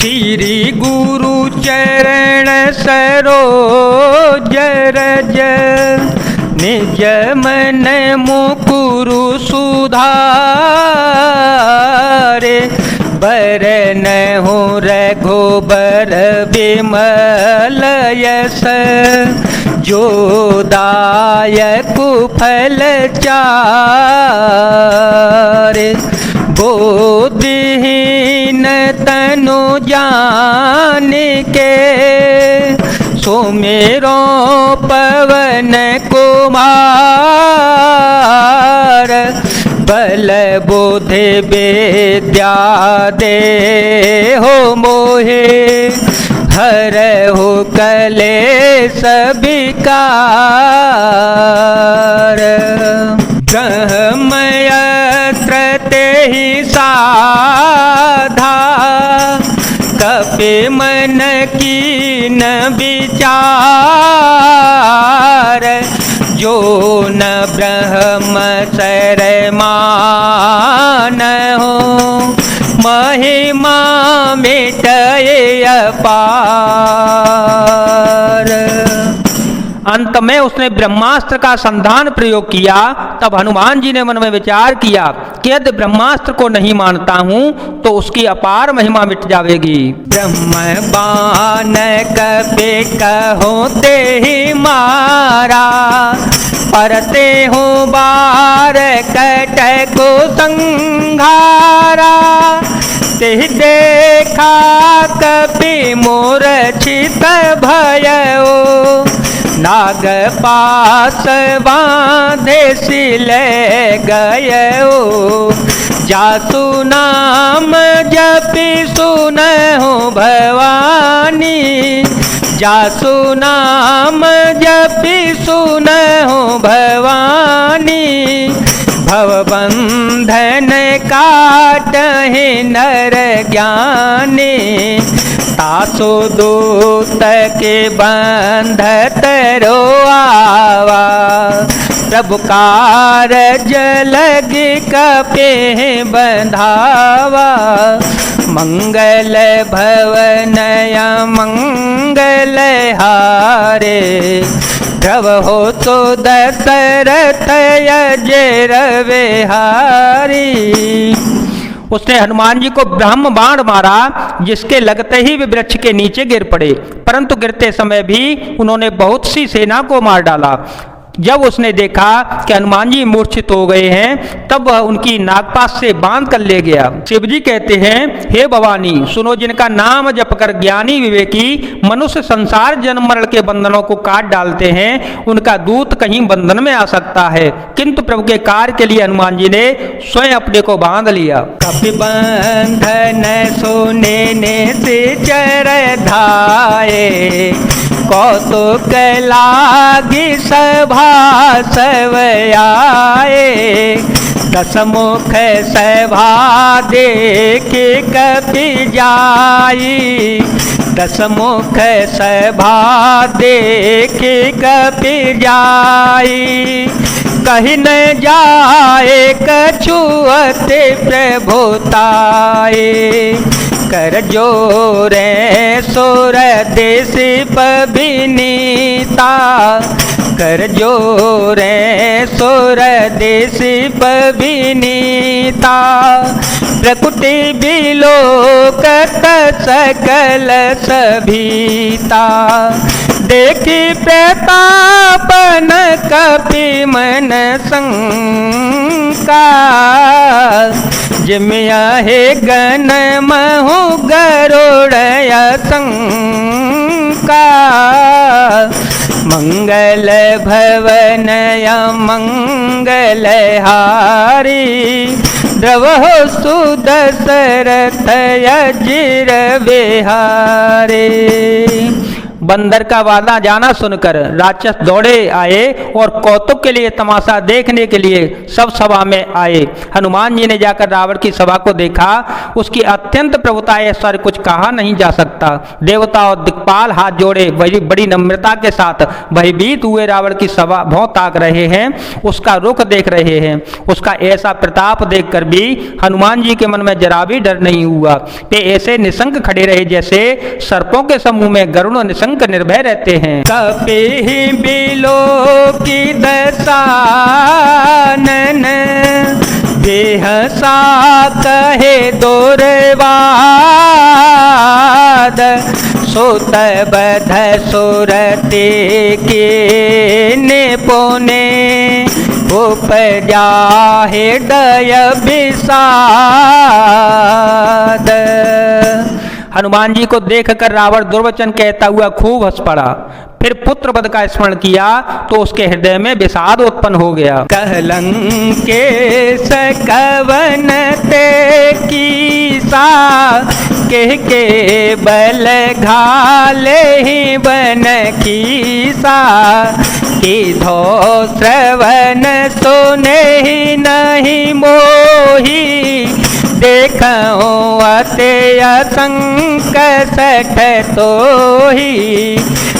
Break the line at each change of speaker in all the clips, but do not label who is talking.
श्री गुरु चरण सरोज रज निज मन मुकुरु सुधारे बरन हो रघुबर बिमल यस जो दायक फल चारे बोधहीन तनु जान के सुमेरो पवन कुमार बल बुद्धि विद्या दे हो मोहे हर हो कलेश विकार ब्रह्मयत्र तेहि साधा कपि मन कीन विचार जो न ब्रह्म शरमान हो महिमा मिटए अपार। अंत में उसने ब्रह्मास्त्र का संधान प्रयोग किया। तब हनुमान जी ने मन में विचार किया कि यदि ब्रह्मास्त्र को नहीं मानता हूं तो उसकी अपार महिमा मिट जाएगी। ब्रह्म बाण कपि कहो ते ही मारा परते हो बार कट को संघारा ते देखा कपि मूर्छित भयो नाग पास बांधे सिले गयो जासु नाम जपि सुनहु भवानी जासु नाम जपि सुनहु भवानी भवबंधन काटहि नर ज्ञानी तासु दूत के बंधत रोआवा प्रभु कारज लगी कपि बंधावा मंगल भवनय मंगल हारे प्रभ हो तो दशरथ अजर विहारी। उसने हनुमान जी को ब्रह्म बाण मारा जिसके लगते ही वे वृक्ष के नीचे गिर पड़े, परंतु गिरते समय भी उन्होंने बहुत सी सेना को मार डाला। जब उसने देखा कि हनुमान जी मूर्छित हो गए हैं तब वह उनकी नागपाश से बांध कर ले गया। शिव जी कहते हैं, हे भवानी सुनो, जिनका नाम जप कर ज्ञानी विवेकी मनुष्य संसार जन्म मरण के बंधनों को काट डालते हैं, उनका दूत कहीं बंधन में आ सकता है, किंतु प्रभु के कार्य के लिए हनुमान जी ने स्वयं अपने को बांध लिया। कपि बंधन सुने से चर धाये कौतुक लागी सभा सब आए दसमुख सभा देख कपि जाई दसमुख सभा देख कपि जाई कहीं न जाए कछुअते प्रभुताए कर जोरे सोर देश पबिनीता कर जोरे सोर देश पबिनीता प्रकुटि बिलोकत सकल सभीता देखी प्रतापन कपि मन शंका जिमिया हे गण महु गरुड़य शंका मंगल भवनय मंगल हारी द्रवहो सुदशरथ अजिर विहारे। बंदर का वादा जाना सुनकर राक्षस दौड़े आए और कौतुक के लिए, तमाशा देखने के लिए सब सभा में आए। हनुमान जी ने जाकर रावण की सभा को देखा। उसकी अत्यंत प्रभुता, ऐश्वर्य कुछ कहा नहीं जा सकता। देवता और दिक्पाल हाथ जोड़े बड़ी नम्रता के साथ भयभीत हुए रावण की सभा भौं ताक रहे हैं, उसका रुख देख रहे हैं। उसका ऐसा प्रताप देखकर भी हनुमान जी के मन में जरा भी डर नहीं हुआ। वे ऐसे निशंक खड़े रहे जैसे सर्पों के समूह में गरुड़ निशंक निर्भय रहते हैं। कपि बिलो की दसानन बेहसा कहे दोरवाद, सुत बध सुरते के निपुणे उपजा हृदय विषाद। हनुमान जी को देखकर रावण दुर्वचन कहता हुआ खूब हंस पड़ा। फिर पुत्र वध का स्मरण किया तो उसके हृदय में विषाद उत्पन्न हो गया। कहलंकेश कवन ते कीसा, कह के बल घाले ही बन कीसा, कि धो श्रवण सुने ही नहीं मोही, देखो अते असंक सठ तोही,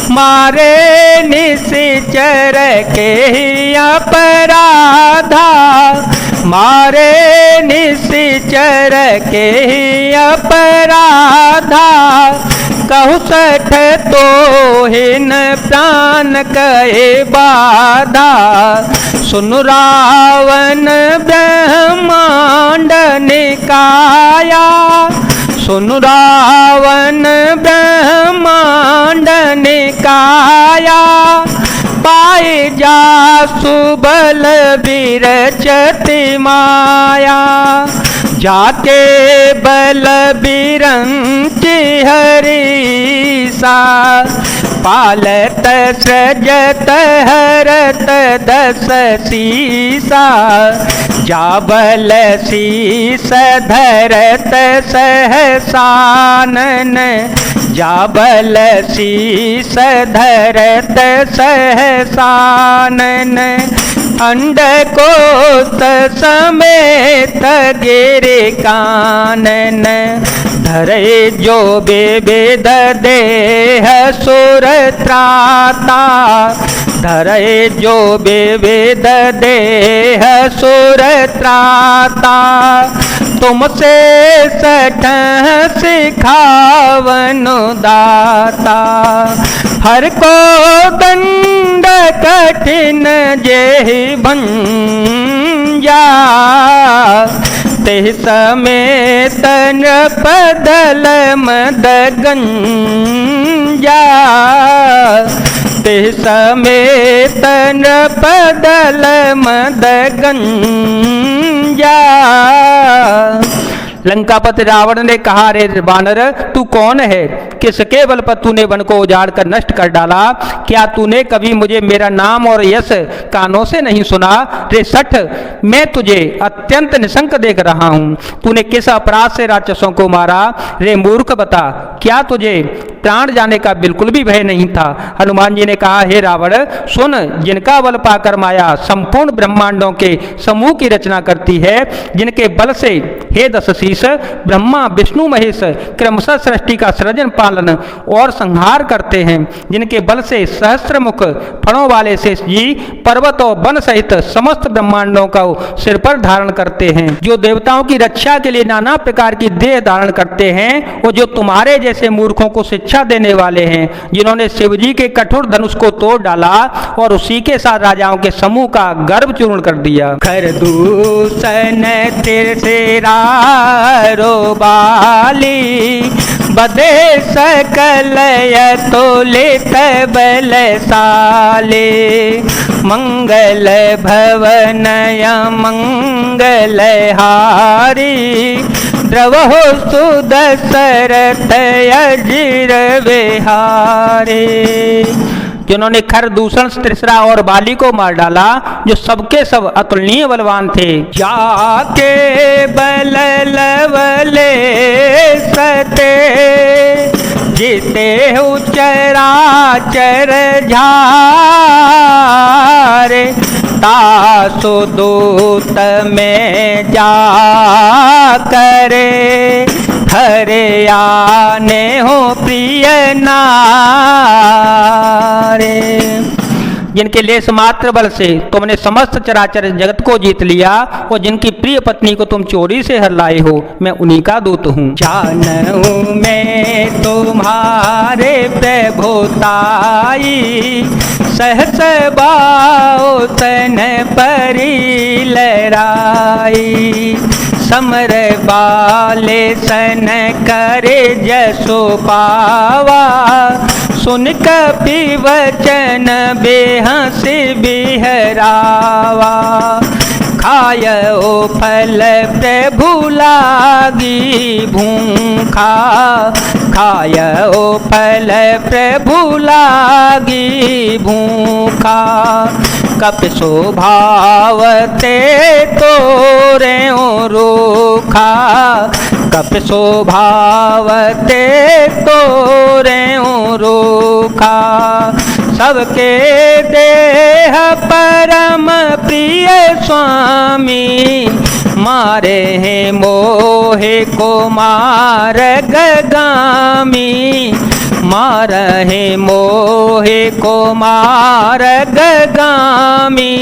मारे निश्चर के अपराधा, मारे निश्चर के अपराधा, कहु सठ तोहिन प्राण कहे बाधा, सुन रावण ब्रह्मांड निकाया, सुन रावण ब्रह्मांड निकाया, पाए जा सुबल विरचति माया, जाके बल बिरंचि हरीसा, पालत सृजत हरत दस सीसा, जाबल शीस धरत सहसानन, जाबल शीस धरत सहसानन, अंडकोश समेत गिरे कानन, धरे जो विविध देह सुर त्राता, धरे जो विविध देह सुर त्राता, तुमसे सठ सिखावन दाता, हर को दंड कठिन जेहि भंजा, ते समेत नृपदल मद गंजा, ते समेत नृपदल मद गंजा। लंकापति रावण ने कहा, रे वानर तू कौन है? किसके बल पर तूने वन को उजाड़ कर नष्ट कर डाला? क्या तूने कभी मुझे मेरा नाम और यश कानों से नहीं सुना? रे सठ, मैं तुझे अत्यंत निशंक देख रहा हूँ। तूने किस अपराध से राक्षसों को मारा? रे मूर्ख बता, क्या तुझे प्राण जाने का बिल्कुल भी भय नहीं था? हनुमान जी ने कहा, हे रावण सुन, जिनका बल पाकर माया संपूर्ण ब्रह्मांडों के समूह की रचना करती है, जिनके बल से हे दशशीष ब्रह्मा विष्णु महेश क्रमशः सृष्टि का सृजन पालन और संहार करते हैं, जिनके बल से सहस्त्रमुख फणों वाले शेष जी पर्वत और वन सहित समस्त ब्रह्मांडों का सिर पर धारण करते हैं, जो देवताओं की रक्षा के लिए नाना प्रकार की देह धारण करते हैं, और जो तुम्हारे जैसे मूर्खों को शिक्षा देने वाले हैं, जिन्होंने शिव जी के कठोर धनुष को तोड़ डाला और उसी के साथ राजाओं के समूह का गर्भ चूर्ण कर दिया। खरदूषण तिरसेरा बाली बदे सकल तुलित बलशाले, मंगल भवनय मंगल हारी, द्रवहो सुदशरथ अजिर विहारी। जिन्होंने खर दूषण त्रिसरा और बाली को मार डाला, जो सबके सब अतुलनीय बलवान थे। जाके बल लवले सते जीते हो चराचर झारे, तासो दूत में जा करे, हरे आने हो प्रिय नारे। जिनके लेस मात्र बल से तुमने समस्त चराचर जगत को जीत लिया और जिनकी प्रिय पत्नी को तुम चोरी से हर लाए हो, मैं उन्हीं का दूत हूँ। जानूं मैं तुम्हारे प्रभुताई, सहस बाओ तन परी लहराई, समर बाले सन करे जसो पावा, सुन कपि वचन बेहस बिहरावा, खायो फल प्रभु लागी भूखा, खायो फल प्रभु लागी भूखा, कप शोभावते तोरे रोखा, कप शोभावते तोरे रोखा, सबके देह परम प्रिय स्वामी, मारे हैं मोहे को मार गगामी, मार है मोहे को मार गगामी।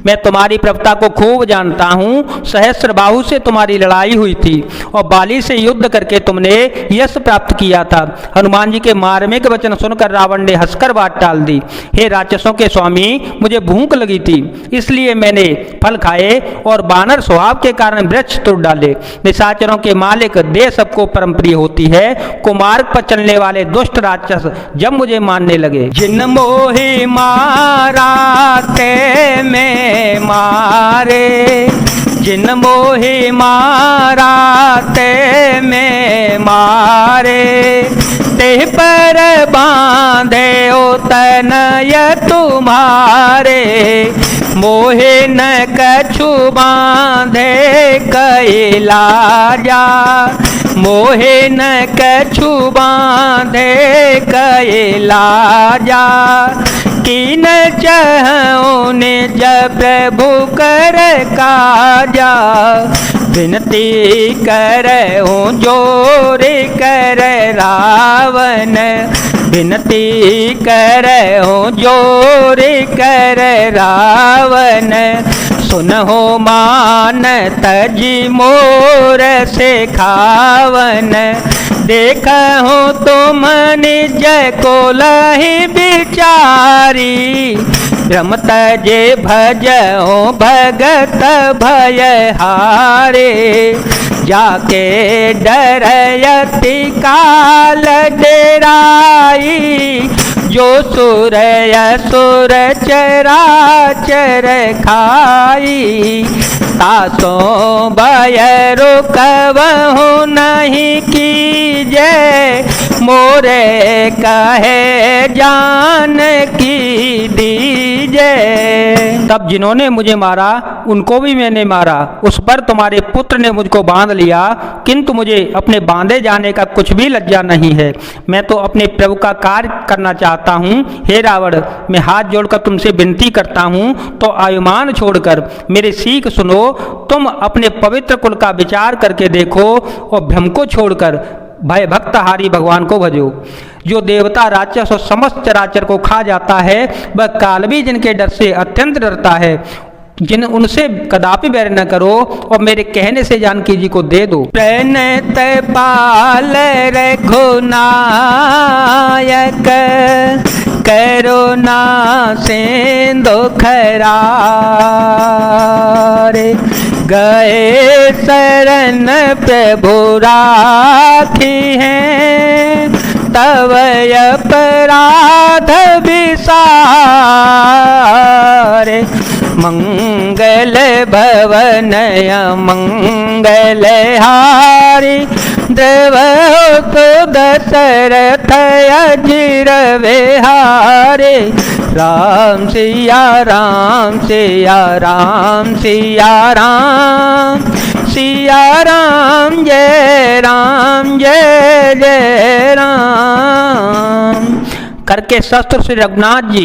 मैं तुम्हारी प्रभुता को खूब जानता हूँ, सहस्र बाहु से तुम्हारी लड़ाई हुई थी और बाली से युद्ध करके तुमने यश प्राप्त किया था। हनुमान जी के मार्मिक वचन सुनकर रावण ने हंसकर बात टाल दी। हे राक्षसों के स्वामी, मुझे भूख लगी थी, इसलिए मैंने फल खाए और बानर स्वभाव के कारण वृक्ष तोड़ डाले। निशाचरों के मालिक देह सबको परम प्रिय होती है। कुमार्ग पर चलने वाले दुष्ट राक्षस जब मुझे मारने लगे, जिन मोहि मारा ते में मारे, जिन मोहि मारा ते में मारे, ते पर बांधे ओ तनय तुम्हारे, मोहे न कछु बांधे कैलाजा, मोहे न कछु बांधे कैलाजा, कीन चाहूँ निज प्रभु कर काजा, विनती करऊँ जोर कर रावण, विनती करऊँ जोर कर रावण, सुनहो मान तजी मोर से खावन, देखो तुम निज को लहि बिचारी, भ्रम तजे भजओ भगत भय हारे, जाके डरयति काल डेराई, जो सुर असुर चराचर खाई, तासो भय रुकवहु नहीं कीजे, मोरे कहे जान की दीजे। तब जिन्होंने मुझे मारा उनको भी मैंने मारा, उस पर तुम्हारे पुत्र ने मुझको बांध लिया, किंतु मुझे अपने बांधे जाने का कुछ भी लज्जा नहीं है। मैं तो अपने प्रभु का कार्य करना चाहता हूँ। हे रावण, मैं हाथ जोड़कर तुमसे विनती करता हूँ, तो अभिमान छोड़कर मेरी सीख सुनो। तुम अपने पवित्र कुल का विचार करके देखो और भ्रम को छोड़कर भय भक्तहारी भगवान को भजो। जो देवता राक्षस और समस्त चराचर को खा जाता है, वह काल भी जिनके डर से अत्यंत डरता है। जिन उनसे कदापि बैर न करो और मेरे कहने से जानकी जी को दे दो। प्रणत पाल रघुनायक, करुणा सिंधु खरारे, गए शरण प्रभु राखी हैं, तव अपराध विसारे, मंगल भवन मंगल हारी, द्रवहुत दशरथ अजिर विहारे, राम सिया राम सिया राम सिया राम, सिया राम जय राम जय जय राम। करके शस्त्र श्री रघुनाथ जी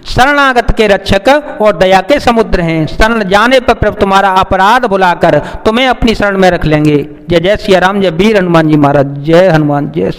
शरणागत के रक्षक और दया के समुद्र हैं। शरण जाने पर प्रभु तुम्हारा अपराध भुलाकर तुम्हें अपनी शरण में रख लेंगे। जय जय सिया राम, जय वीर हनुमान जी महाराज, जय हनुमान, जय।